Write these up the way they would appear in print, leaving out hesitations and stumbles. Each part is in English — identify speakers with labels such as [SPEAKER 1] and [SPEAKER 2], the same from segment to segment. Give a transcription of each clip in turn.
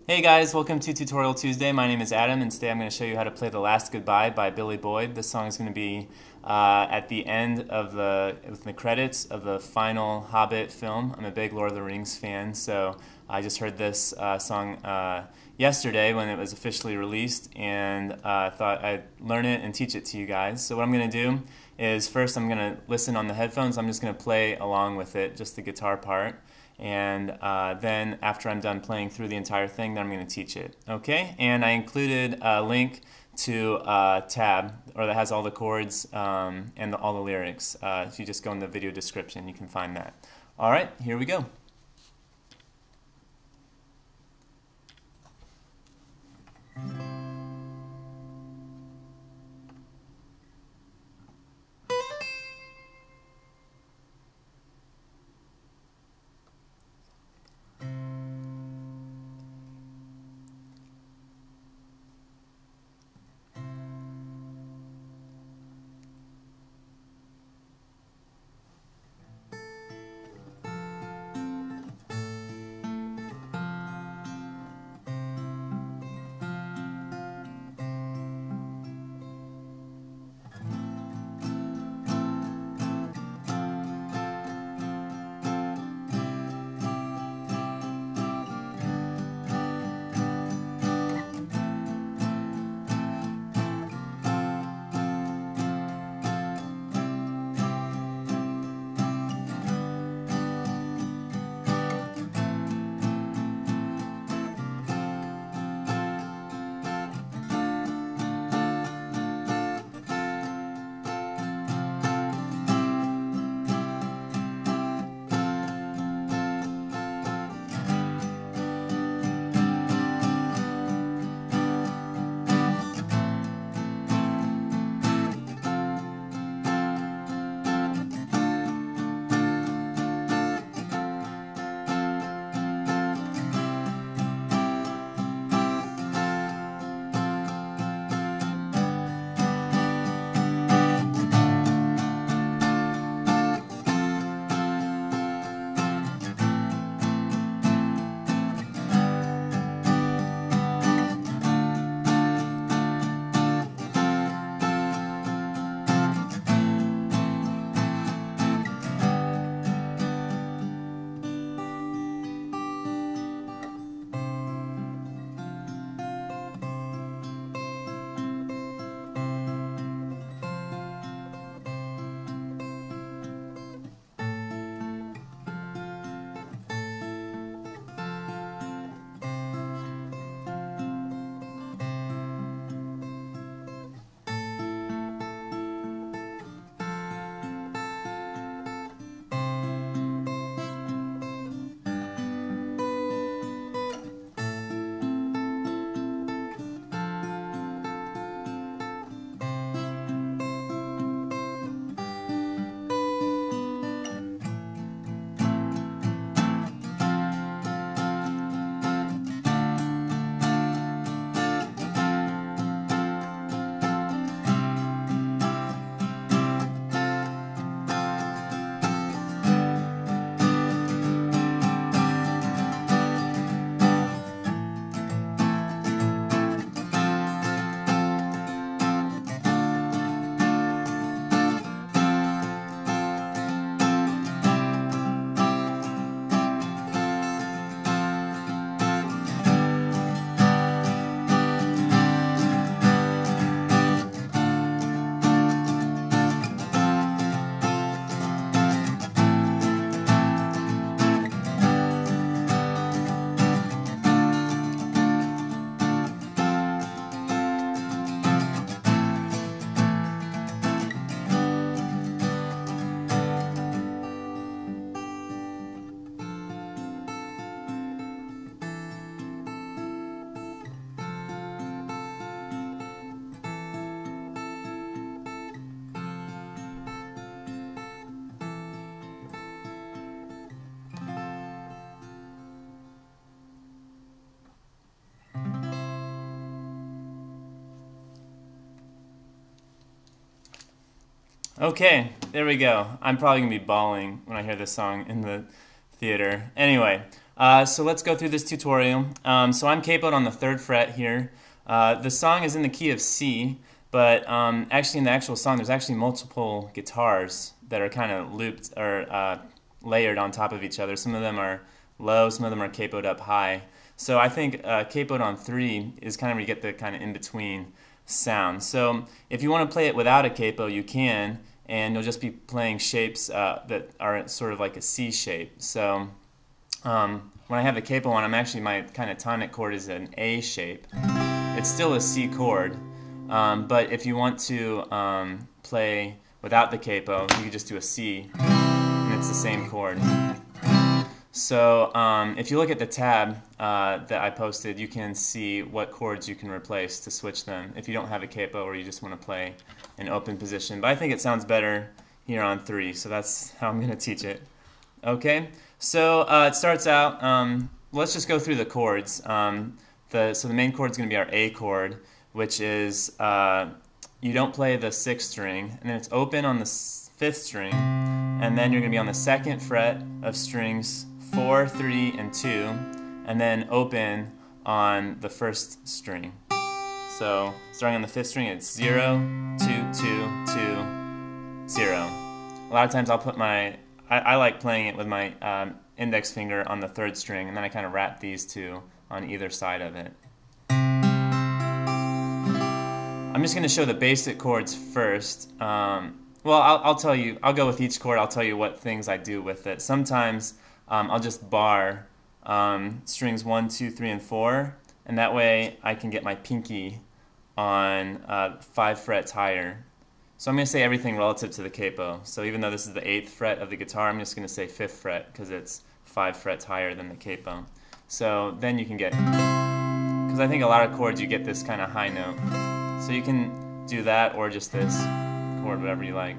[SPEAKER 1] Hey guys, welcome to Tutorial Tuesday. My name is Adam, and today I'm going to show you how to play The Last Goodbye by Billy Boyd. This song is going to be at the end of the credits of the final Hobbit film. I'm a big Lord of the Rings fan, so I just heard this song yesterday when it was officially released, and thought I'd learn it and teach it to you guys. So what I'm going to do is first I'm going to listen on the headphones. I'm just going to play along with it, just the guitar part. And then after I'm done playing through the entire thing, then I'm going to teach it. Okay? And I included a link to a tab, or that has all the chords and all the lyrics. If you just go in the video description, you can find that. All right, here we go. Okay, there we go. I'm probably going to be bawling when I hear this song in the theater. Anyway, So let's go through this tutorial. So I'm capoed on the 3rd fret here. The song is in the key of C, but actually in the actual song there's actually multiple guitars that are kind of looped or layered on top of each other. Some of them are low, some of them are capoed up high. So I think capoed on 3 is kind of where you get the kind of in-between sound. So if you want to play it without a capo, you can, and you'll just be playing shapes that are sort of like a C shape. So when I have the capo on, my kind of tonic chord is an A shape. It's still a C chord, but if you want to play without the capo, you can just do a C, and it's the same chord. So if you look at the tab that I posted, you can see what chords you can replace to switch them if you don't have a capo or you just want to play an open position. But I think it sounds better here on 3, so that's how I'm going to teach it. Okay, so it starts out, let's just go through the chords. So the main chord is going to be our A chord, which is, you don't play the 6th string, and then it's open on the 5th string, and then you're going to be on the 2nd fret of strings 4, 3, and 2, and then open on the 1st string. So starting on the 5th string, it's 0, 2, 2, 2, 0. A lot of times I'll put I like playing it with my index finger on the 3rd string, and then I kind of wrap these two on either side of it. I'm just going to show the basic chords first. Well, I'll tell you, I'll go with each chord, I'll tell you what things I do with it. Sometimes I'll just bar strings 1, 2, 3, and 4, and that way I can get my pinky on 5 frets higher. So I'm going to say everything relative to the capo. So even though this is the 8th fret of the guitar, I'm just going to say 5th fret because it's 5 frets higher than the capo. So then you can get, because I think a lot of chords you get this kind of high note. So you can do that or just this chord, whatever you like.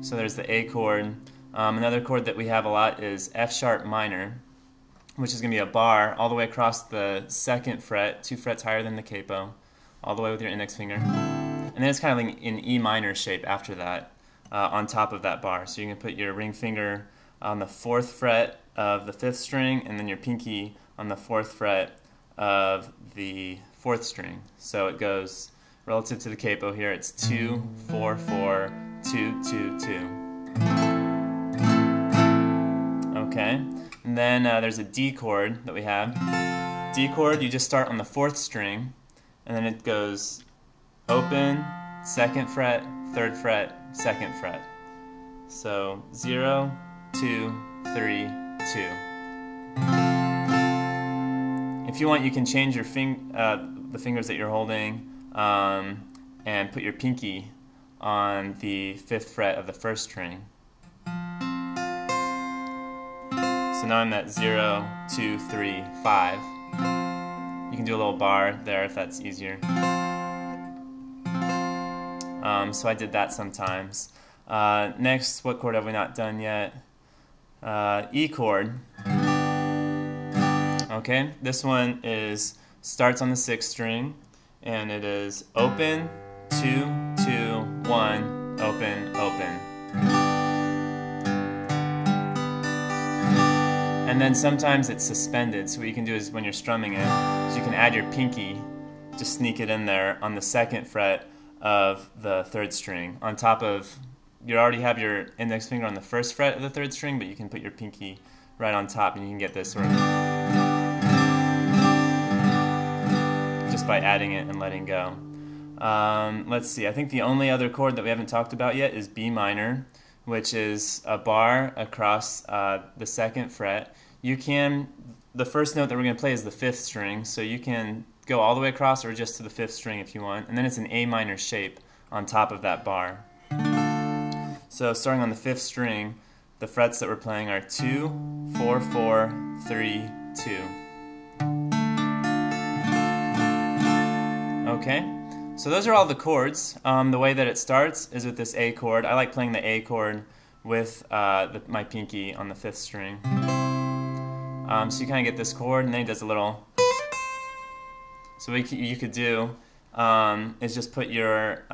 [SPEAKER 1] So there's the A chord. Another chord that we have a lot is F sharp minor, which is going to be a bar all the way across the 2nd fret, 2 frets higher than the capo, all the way with your index finger. And then it's kind of like in E minor shape after that, on top of that bar. So you can put your ring finger on the 4th fret of the 5th string, and then your pinky on the 4th fret of the 4th string. So it goes relative to the capo here, it's 2, 4, 4, 2, 2, 2. Okay, and then there's a D chord that we have. D chord, you just start on the 4th string, and then it goes open, 2nd fret, 3rd fret, 2nd fret. So 0, 2, 3, 2. If you want, you can change your the fingers that you're holding and put your pinky on the 5th fret of the 1st string. So now I'm at 0, 2, 3, 5. You can do a little bar there if that's easier. So I did that sometimes. Next, what chord have we not done yet? E chord. Okay, this one starts on the 6th string, and it is open, 2, 2, 1, open, open. And then sometimes it's suspended, so what you can do is when you're strumming it, is you can add your pinky, just sneak it in there on the 2nd fret of the 3rd string. On top of, you already have your index finger on the 1st fret of the 3rd string, but you can put your pinky right on top, and you can get this sort of just by adding it and letting go. Let's see, I think the only other chord that we haven't talked about yet is B minor, which is a bar across the 2nd fret. The first note that we're going to play is the 5th string, so you can go all the way across or just to the 5th string if you want, and then it's an A minor shape on top of that bar. So starting on the 5th string, the frets that we're playing are 2, 4, 4, 3, 2. Okay, so those are all the chords. The way that it starts is with this A chord. I like playing the A chord with my pinky on the 5th string. So you kind of get this chord, and then he does a little. So what you could do is just put your,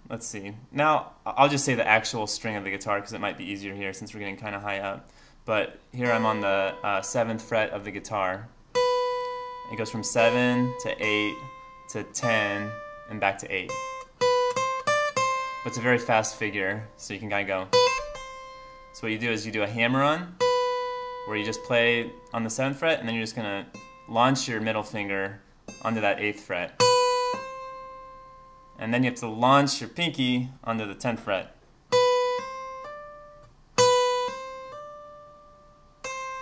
[SPEAKER 1] let's see. Now, I'll just say the actual string of the guitar because it might be easier here since we're getting kind of high up. but here I'm on the 7th fret of the guitar. It goes from 7 to 8 to 10 and back to 8. But it's a very fast figure, so you can kind of go. So what you do is you do a hammer-on, where you just play on the 7th fret, and then you're just going to launch your middle finger onto that 8th fret. And then you have to launch your pinky onto the 10th fret.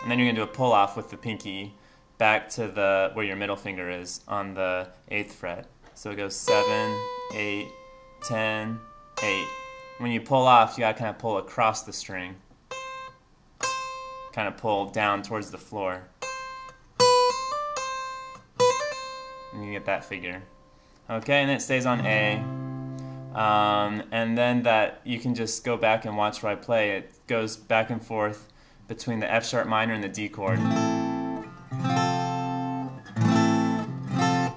[SPEAKER 1] And then you're going to do a pull-off with the pinky back to the where your middle finger is on the 8th fret. So it goes 7, 8, 10, 8. When you pull off, you got to kind of pull across the string. Kind of pull down towards the floor. And you get that figure. Okay, and then it stays on A. And then that you can just go back and watch where I play. It goes back and forth between the F sharp minor and the D chord.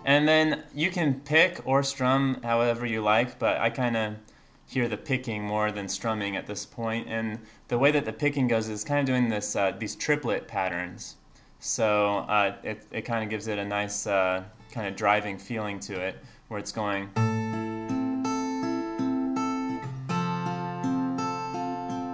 [SPEAKER 1] And then you can pick or strum however you like, but I kind of hear the picking more than strumming at this point. And the way that the picking goes is kind of doing this these triplet patterns. So it kind of gives it a nice kind of driving feeling to it, where it's going.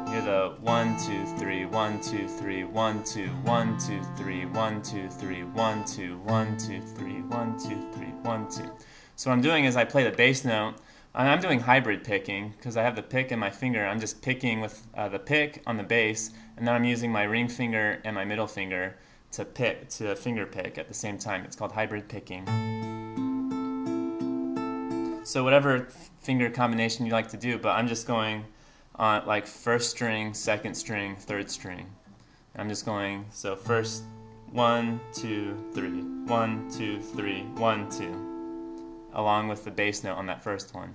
[SPEAKER 1] Hear the 1, 2, 3, 1, 2, 3, 1, 2, 1, 2, 3, 1, 2, 3, 1, 2, 1, 2, 3, 1, 2, 3, 1, 2. So what I'm doing is I play the bass note, and I'm doing hybrid picking because I have the pick in my finger. I'm just picking with the pick on the bass, and then I'm using my ring finger and my middle finger to finger pick at the same time. It's called hybrid picking. So whatever finger combination you like to do, but I'm just going on like 1st string, 2nd string, 3rd string. I'm just going, so first 1, 2, 3, 1, 2, 3, 1, 2, along with the bass note on that first one.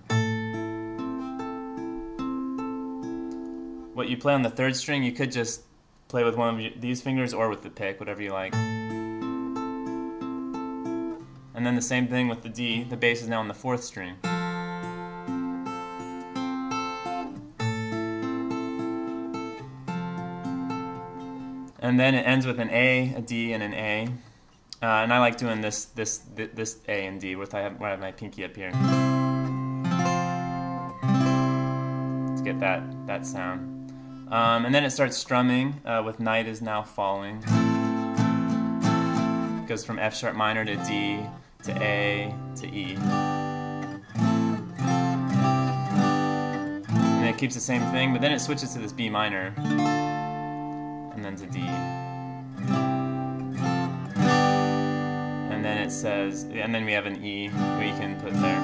[SPEAKER 1] What you play on the 3rd string, you could just play with one of these fingers or with the pick, whatever you like. And then the same thing with the D. The bass is now on the 4th string. And then it ends with an A, a D, and an A. And I like doing this A and D, where I have my pinky up here to get that sound. And then it starts strumming with Night Is Now Falling. It goes from F sharp minor to D to A to E. And it keeps the same thing, but then it switches to this B minor. And then to D. And then it says, and then we have an E we can put there.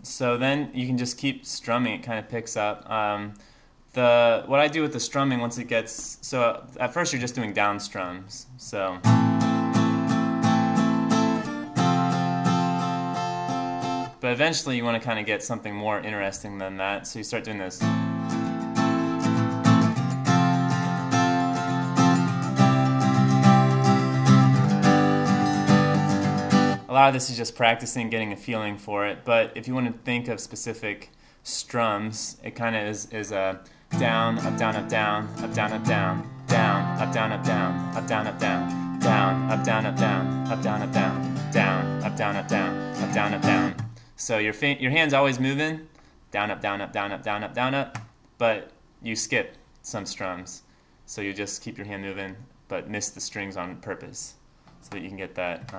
[SPEAKER 1] So then you can just keep strumming, it kind of picks up. What I do with the strumming once it gets, so at first you're just doing down strums, so. But eventually you want to kind of get something more interesting than that, so you start doing this. A lot of this is just practicing, getting a feeling for it, but if you want to think of specific strums, it kind of is a down, up, down, up, down, up, down, up, down, down, up, down, up, down, up, down, up, down, down, up, down, up, down, up, down, up, down, down, up, down, up, down, up, down, up, down. So your hand's always moving, down, up, down, up, down, up, down, up, down, up, but you skip some strums. So you just keep your hand moving, but miss the strings on purpose, so that you can get that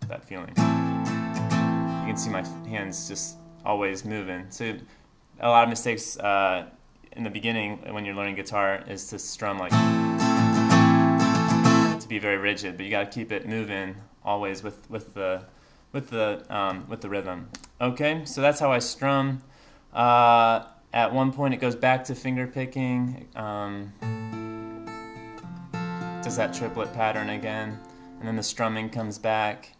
[SPEAKER 1] that feeling. You can see my hands just always moving. So a lot of mistakes in the beginning when you're learning guitar is to strum like, to be very rigid, but you got to keep it moving always with the rhythm. Okay, so that's how I strum. At one point it goes back to finger picking. Does that triplet pattern again, and then the strumming comes back.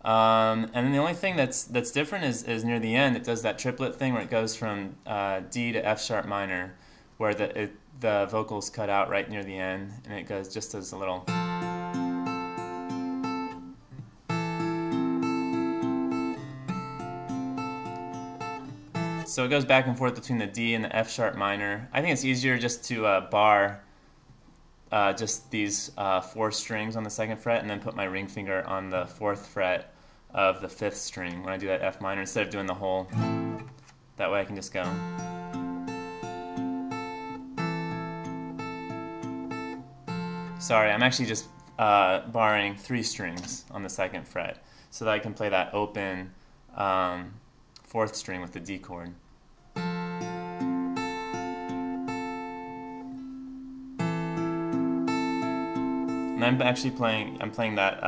[SPEAKER 1] And then the only thing that's different is near the end it does that triplet thing where it goes from D to F sharp minor, where the vocals cut out right near the end, and it goes just as a little. So it goes back and forth between the D and the F sharp minor. I think it's easier just to bar just these 4 strings on the 2nd fret and then put my ring finger on the 4th fret of the 5th string when I do that F minor instead of doing the whole. That way I can just go. Sorry, I'm actually just barring 3 strings on the 2nd fret so that I can play that open 4th string with the D chord. And I'm actually playing that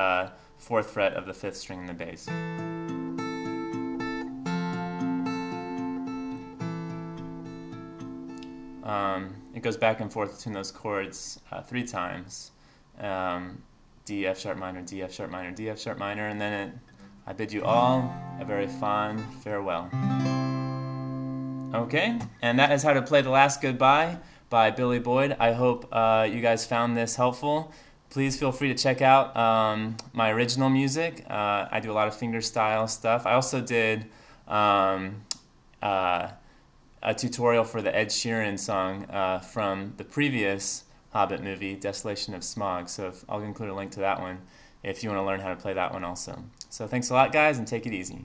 [SPEAKER 1] 4th fret of the 5th string in the bass. It goes back and forth between those chords 3 times. D, F sharp minor, D, F sharp minor, D, F sharp minor, and then I bid you all a very fond farewell. Okay, and that is how to play The Last Goodbye by Billy Boyd. I hope you guys found this helpful. Please feel free to check out my original music. I do a lot of fingerstyle stuff. I also did a tutorial for the Ed Sheeran song from the previous Hobbit movie, Desolation of Smaug. So I'll include a link to that one if you want to learn how to play that one also. So thanks a lot, guys, and take it easy.